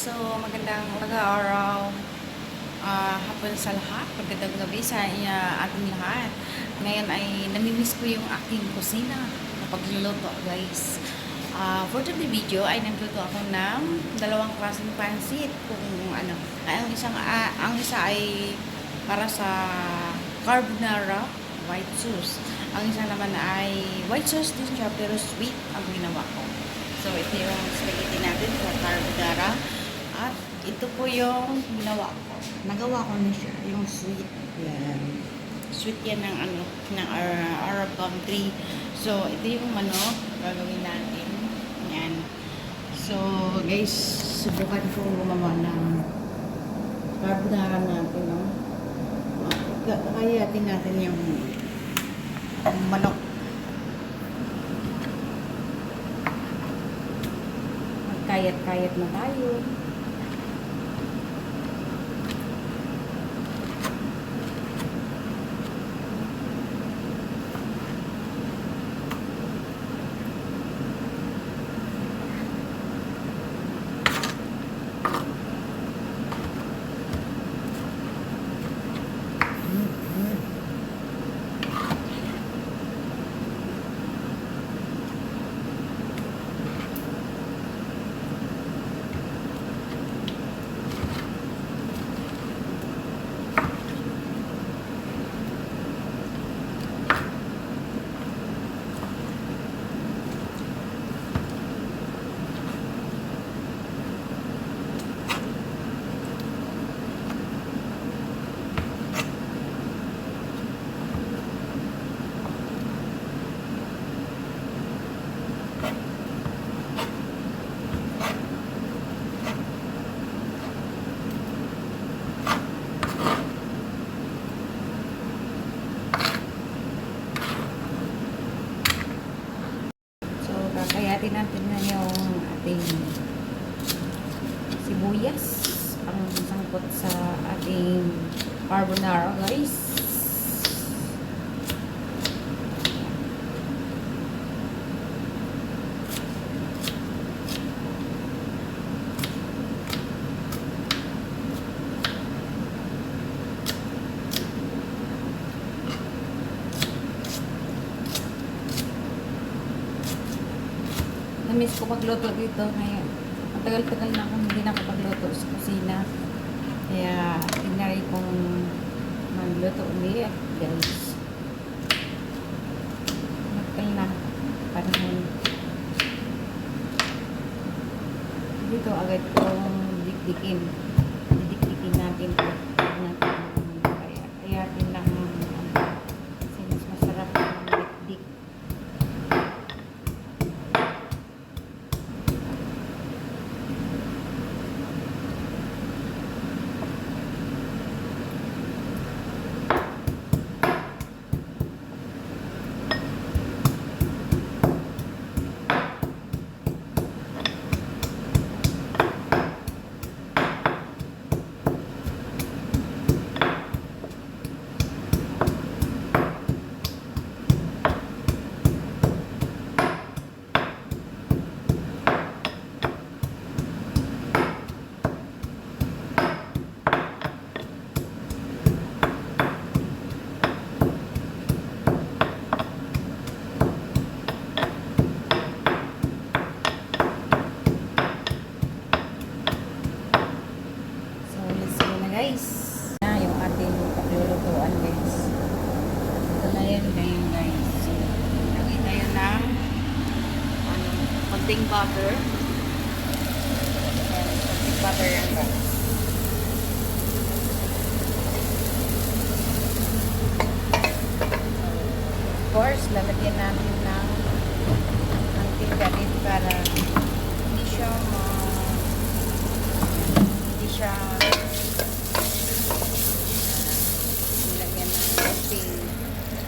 So, magandang araw, hapon sa lahat, magandang gabi sa ating lahat. Ngayon ay namimiss ko yung aking kusina na pagluluto, guys. For today's video ay nagluto ako ng dalawang klaseng pansit. Kung ano, ang isa ay para sa carbonara, white sauce. Ang isa naman ay white sauce din siya, pero sweet ang ginawa ko. So, ito yung spaghetti natin sa carbonara. At ito po yung ginawa ko. Nagawa ko na siya, yung sweet. Yan. Sweet yan ng, ng Arab country. So, ito yung gagawin natin. Yan. So, guys, subukan ko gumawa ng carbonara natin. No? Kakayatin natin yung manok. Kayat-kayat na tayo. Kakayatin natin na yung ating sibuyas ang sangkot sa ating carbonara, guys. Namiss ko magluto dito ngayon. Matagal-tagal na akong hindi nakapagluto sa kusina. Kaya, tinry kong magluto ulit, guys. Matagal na panahon. Dito agad kong dikdikin. Didikdikin natin ito. Kaya, kayatin lang since masarap ang dikdik. Guys, na yung ating paglulutuan, guys. Ito na yan ngayon, guys. Lagay tayo ng konting butter. Ayan, konting butter yan, guys. Of course, lalagyan natin ng mantika din para hindi siya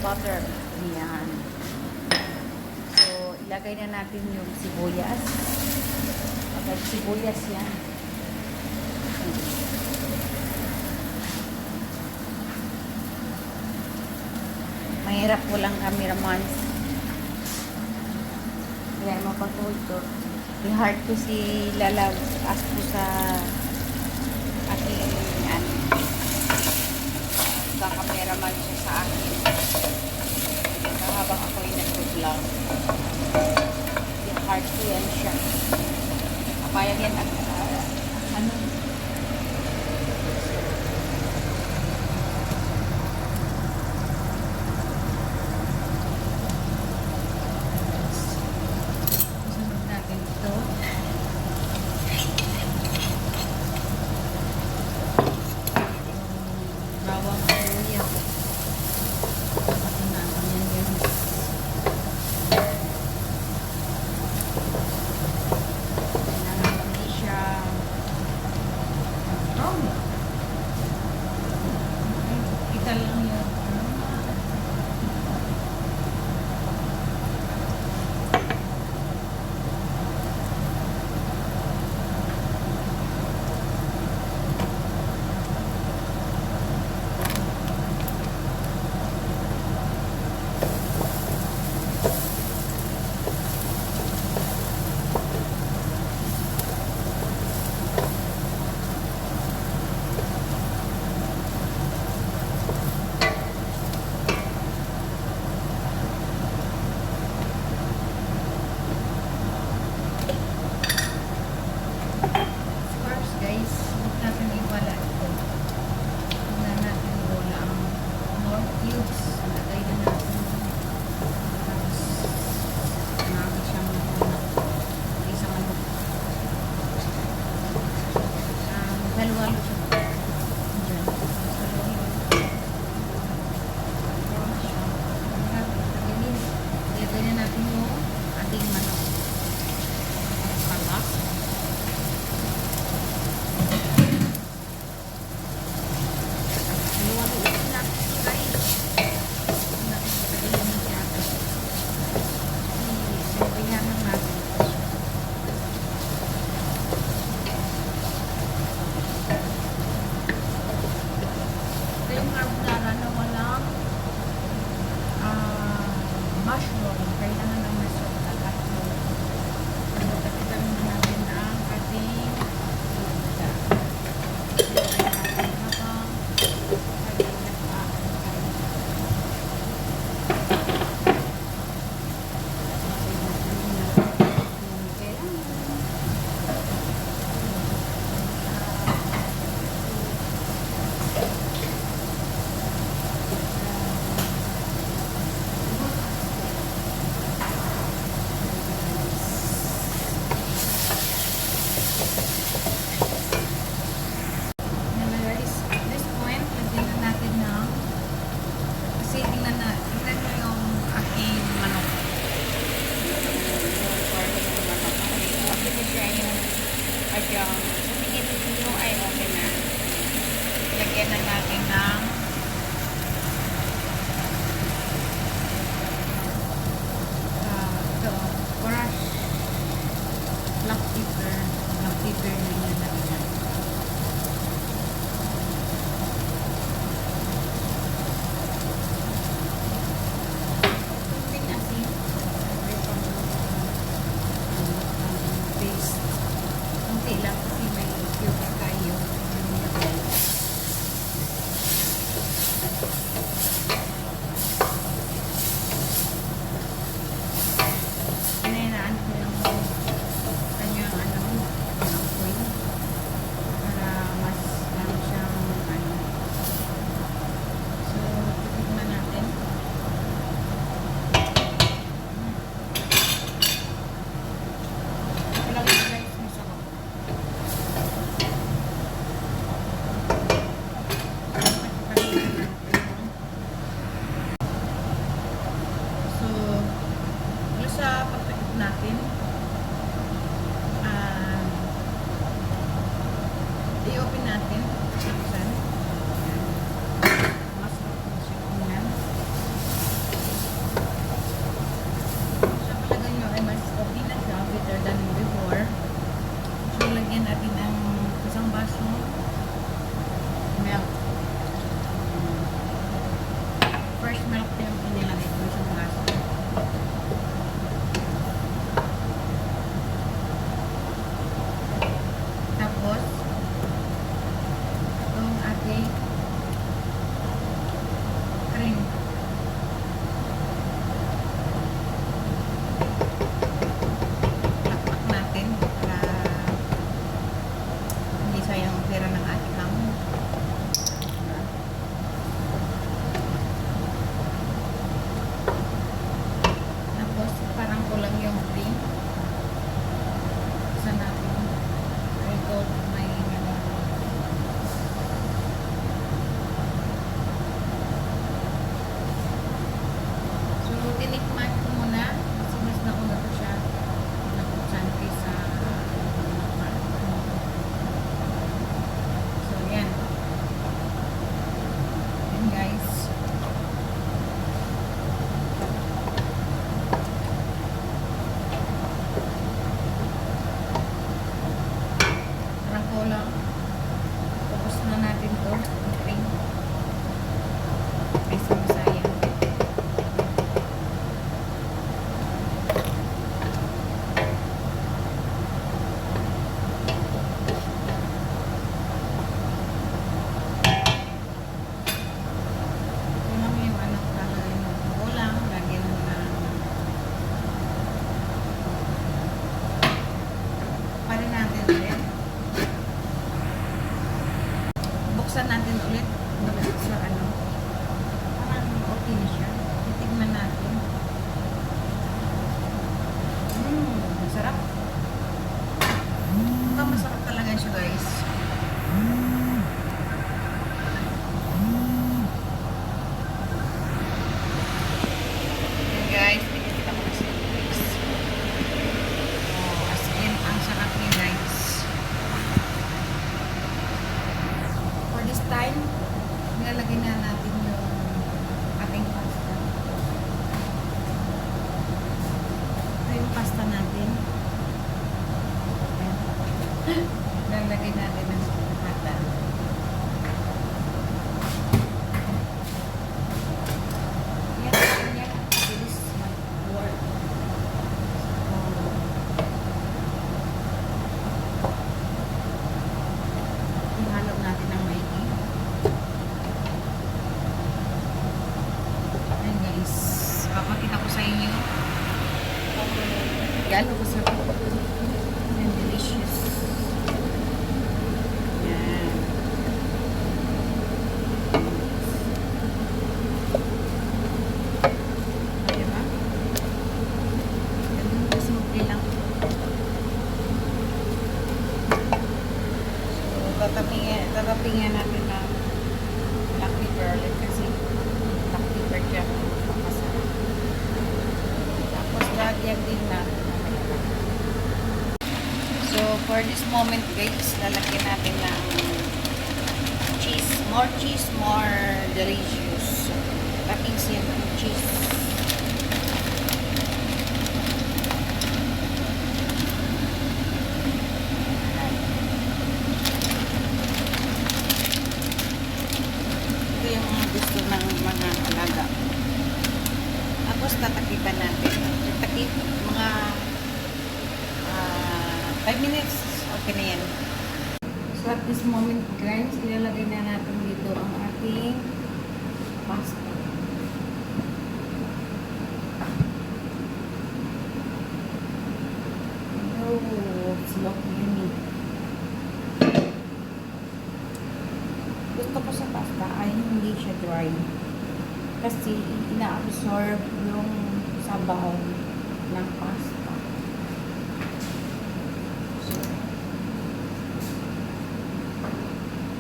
butter. Ayan. So, ilagay na natin yung sibuyas. Agad sibuyas yan. Mahirap po lang cameraman. Kaya mapatuloy ito. I-heart ko si Lalaw as po sa aking ano, kakameraman siya sa akin. Habang ako'y nag-vlog. I-heart ko yan siya. Kapayag yan at ano. Sunod natin ito. Bawang luya. Ito natin yan guys. Kailangan hindi siya brown. Kita lang yun. First guys, huwag natin iwala ito. Huwag na natin iwala ang more cubes. Lagay na natin. Tapos, namin siyang muna. Isang ano. Halo-halo siya. Diyan. Halo-halo. Lagay na natin yung ating manok. Palak. Mushroom, kailangan ng mushroom na tatlo. So, tapitan na natin ang ating luta. Lagyan na natin ng crush black pepper na yun natin. Kunting asin paste. Kunti lang kasi may cube tayo. Inainaan ko yung kanyang apoy para mas lalo siyang so titignan natin. Lang yung guys, masarap. So sa pagpikit natin, i-open natin. Buksan. Mas siya unan. Sa palagay nyo ay mas okay na siya, better than before. So lagyan natin ang isang baso milk. Fresh milk yung inilagay ko isang baso. time, nilalagay na natin yung ating pasta. Ito yung pasta natin. Ayan. Nilalagay natin ng hata. Yan. This is my work. Ihalo natin ng maigi. Ayan guys. Papakita ko sa inyo. Gano'n ko sa and delicious. Yan. Okay ba? Ganun ko simple lang. Tatapingan natin ng black pepper ulit kasi black pepper siya makasarap. Tapos lagyan din natin. So for this moment guys, lalagyan natin ng cheese. More cheese, more delicious. Laking siya ng cheese. Gusto ng mga alaga. Tapos tatakipan natin. Tatakip mga 5 minutes. Okay na yan. So at this moment guys, ilalagay na natin dito ang ating pasta. Oh, it's looking yummy. Gusto ko sa pasta ay hindi siya dry. Kasi ina-absorb yung sabaw ng pasta. So,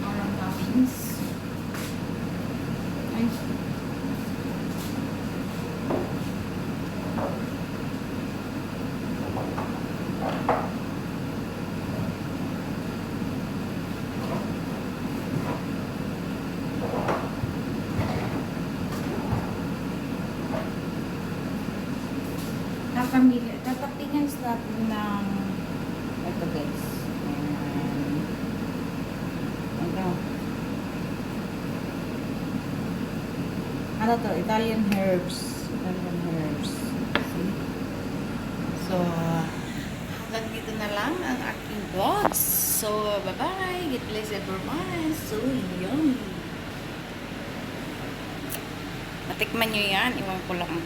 parang toppings. Ay. Tatapingan natin ng ito guys. Ito. Ano to? Italian herbs. Italian herbs. See? So, hanggang dito na lang ang aking vlogs. So, bye-bye. Get blessed everyone. So, yummy. Matikman nyo yan. Iwan ko lang.